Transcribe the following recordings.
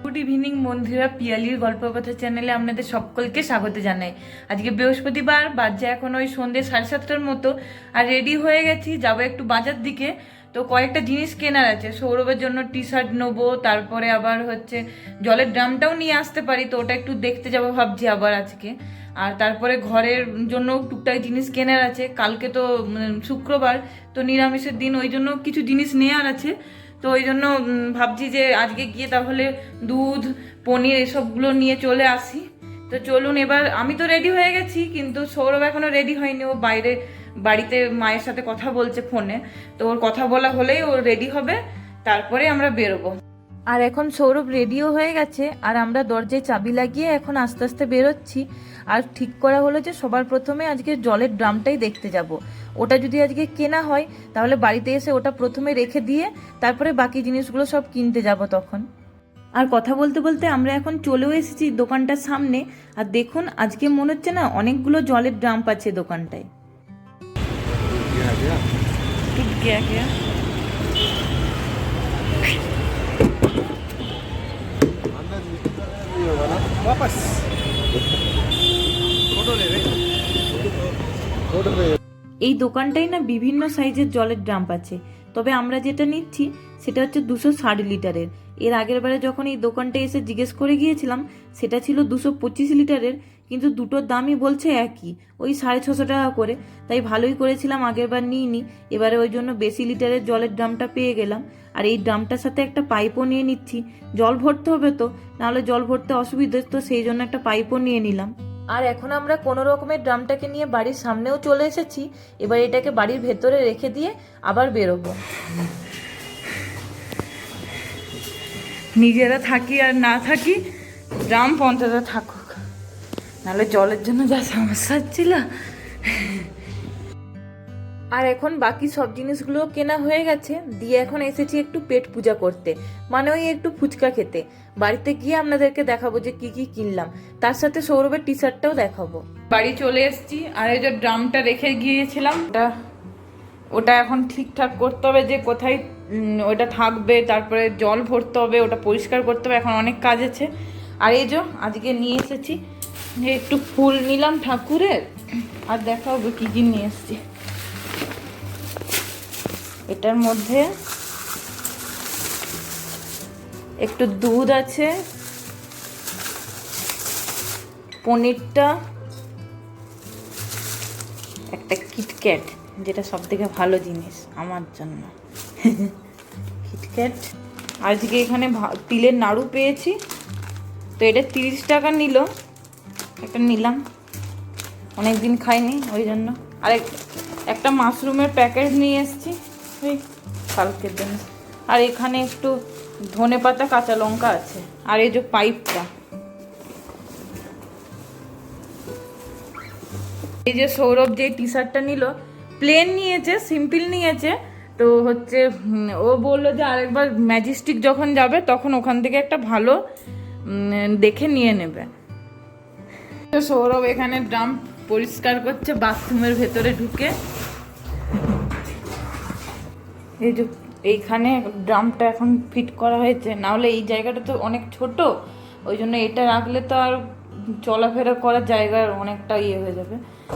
Good evening বন্ধুরা, পিয়ালির গল্প কথা চ্যানেলে আপনাদের সকলকে স্বাগত জানাই। আজকে বৃহস্পতিবার, বাজে এখন ওই সন্ধ্যে 7:30টার মতো। আর রেডি হয়ে গেছি, যাবো একটু বাজার দিকে। তো কয়েকটা জিনিস কেনার আছে, সৌরভের জন্য টি শার্ট নেবো, তারপরে আবার হচ্ছে জলের ড্রামটাও নিয়ে আসতে পারি, তো ওটা একটু দেখতে যাবো ভাবছি আবার আজকে। আর তারপরে ঘরের জন্য টুকটাক জিনিস কেনার আছে, কালকে তো শুক্রবার, তো নিরামিষের দিন, ওই জন্য কিছু জিনিস নেওয়ার আছে। তো ওই জন্য ভাবছি যে আজকে গিয়ে তাহলে দুধ, পনির এসবগুলো নিয়ে চলে আসি। তো চলুন, এবার আমি তো রেডি হয়ে গেছি, কিন্তু সৌরভ এখনো রেডি হয়নি। ও বাইরে বাড়িতে মায়ের সাথে কথা বলছে ফোনে, তো ওর কথা বলা হলেই ও রেডি হবে, তারপরে আমরা বেরোবো। আর এখন সৌরভ রেডিও হয়ে গেছে, আর আমরা দরজায় চাবি লাগিয়ে এখন আস্তে আস্তে বেরোচ্ছি। আর ঠিক করা হলো যে সবার প্রথমে আজকে জলের ড্রামটাই দেখতে যাব। ওটা যদি আজকে কেনা হয় তাহলে বাড়িতে এসে ওটা প্রথমে রেখে দিয়ে তারপরে বাকি জিনিসগুলো সব কিনতে যাব তখন। আর কথা বলতে বলতে আমরা এখন চলেও এসেছি দোকানটার সামনে। আর দেখুন, আজকে মনে হচ্ছে না অনেকগুলো জলের ড্রাম আছে দোকানটায়। वापस এই দোকানটাই না বিভিন্ন সাইজের জলের ড্রাম আছে, তবে আমরা যেটা নিচ্ছি সেটা হচ্ছে 260 লিটারের। এর আগের বারে যখন এই দোকানটা এসে জিজ্ঞেস করে গিয়েছিলাম সেটা ছিল 225 লিটারের, কিন্তু দুটোর দামই বলছে একই, ওই 650 টাকা করে। তাই ভালোই করেছিলাম আগের বার নিইনি, এবারে ওই জন্য বেশি লিটারের জলের ড্রামটা পেয়ে গেলাম। আর এই ড্রামটার সাথে একটা পাইপও নিয়ে নিচ্ছি, জল ভরতে হবে তো, নাহলে জল ভরতে অসুবিধা, তো সেই জন্য একটা পাইপও নিয়ে নিলাম। আর এখন আমরা কোনো রকমের ড্রামটাকে নিয়ে বাড়ির সামনেও চলে এসেছি। এবার এটাকে বাড়ির ভেতরে রেখে দিয়ে আবার বেরোবো। নিজেরা থাকি আর না থাকি, ড্রাম পঞ্চায়েতে থাকুক, নাহলে জলের জন্য যা সমস্যা হচ্ছিল। আর এখন বাকি সব জিনিসগুলো কেনা হয়ে গেছে, দিয়ে এখন এসেছি একটু পেট পূজা করতে, মানে ওই একটু ফুচকা খেতে। বাড়িতে গিয়ে আপনাদেরকে দেখাবো যে কি কি কিনলাম, তার সাথে সৌরভের টি শার্টটাও দেখাবো। বাড়ি চলে এসেছি, আর এই যে ড্রামটা রেখে গিয়েছিলাম, ওটা এখন ঠিকঠাক করতে হবে যে কোথায় ওটা থাকবে, তারপরে জল ভরতে হবে, ওটা পরিষ্কার করতে হবে, এখন অনেক কাজ আছে। আর এই যে আজকে নিয়ে এসেছি একটু ফুল নিলাম ঠাকুরের, আর দেখাবো কি কি নিয়ে এসেছি। এটার মধ্যে একটু দুধ আছে, পনিরটা, একটা কিটক্যাট, যেটা সব থেকে ভালো জিনিস আমার জন্য, কিটক্যাট। আজকে এখানে তিলের নাড়ু পেয়েছি, তো এটা 30 টাকা নিল, একটা নিলাম, অনেকদিন খাইনি ওই জন্য। আর একটা মাশরুমের প্যাকেট নিয়ে এসেছি ওই কালকের জন্য। আর এখানে একটু ধনেপাতা, কাঁচা লঙ্কা আছে। আর এই যে পাইপটা, এই যে সৌরভ যে টি শার্টটা নিল, প্লেন নিয়েছে, সিম্পল নিয়েছে। তো হচ্ছে ও বললো যে আরেকবার ম্যাজেস্টিক যখন যাবে তখন ওখান থেকে একটা ভালো দেখে নিয়ে নেবে। সৌরভ এখানে ড্রাম পরিষ্কার করছে বাথরুমের ভেতরে ঢুকে। এই যে এইখানে ড্রামটা এখন ফিট করা হয়েছে, নাহলে এই জায়গাটা তো অনেক ছোট, ওই জন্য এটা রাখলে তো আর চলাফেরা করার জায়গার অনেকটা ইয়ে হয়ে যাবে,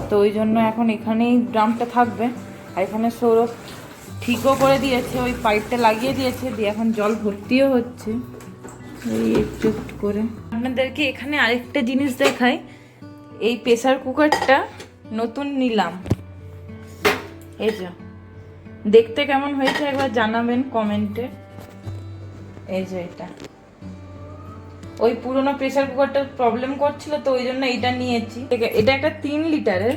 তো ওই জন্য এখন এখানেই ড্রামটা থাকবে। আর এখানে সৌরভ ঠিকও করে দিয়েছে, ওই পাইপটা লাগিয়ে দিয়েছে, দিয়ে এখন জল ভর্তিও হচ্ছে এই একটু একটু করে। আপনাদেরকে এখানে আরেকটা জিনিস দেখাই, এই প্রেসার কুকারটা নতুন নিলাম। এই যে দেখতে কেমন হয়েছে একবার জানাবেন কমেন্টে। এই যে এটা, ওই পুরোনো প্রেসার কুকারটার প্রবলেম করছিল, তো ওই জন্য এটা নিয়েছি। এটা একটা 3 লিটারের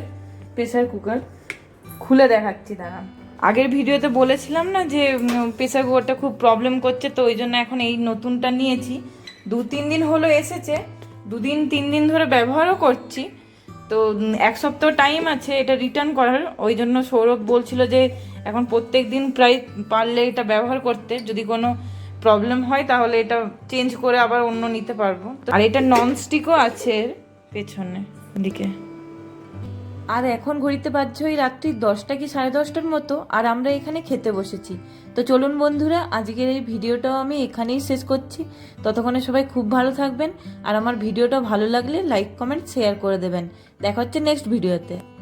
প্রেসার কুকার, খুলে দেখাচ্ছি দাঁড়ান। আগের ভিডিওতে বলেছিলাম না যে প্রেসার কুকারটা খুব প্রবলেম করছে, তো ওই জন্য এখন এই নতুনটা নিয়েছি। 2-3 দিন হলো এসেছে, 2-3 দিন ধরে ব্যবহারও করছি। তো 1 সপ্তাহ টাইম আছে এটা রিটার্ন করার, ওই জন্য সৌরভ বলছিল যে এখন প্রত্যেক দিন প্রায় পারলে এটা ব্যবহার করতে, যদি কোনো প্রবলেম হয় তাহলে এটা চেঞ্জ করে আবার অন্য নিতে পারবো। আর এটা ননস্টিকও আছে পেছনে দিকে। আর এখন ঘড়িতে বাজছে ওই রাত্রি 10টা কি 10:30টার মতো, আর আমরা এখানে খেতে বসেছি। তো চলুন বন্ধুরা, আজকের এই ভিডিওটাও আমি এখানেই শেষ করছি। ততক্ষণে সবাই খুব ভালো থাকবেন, আর আমার ভিডিওটা ভালো লাগলে লাইক কমেন্ট শেয়ার করে দেবেন। দেখা হচ্ছে নেক্সট ভিডিওতে।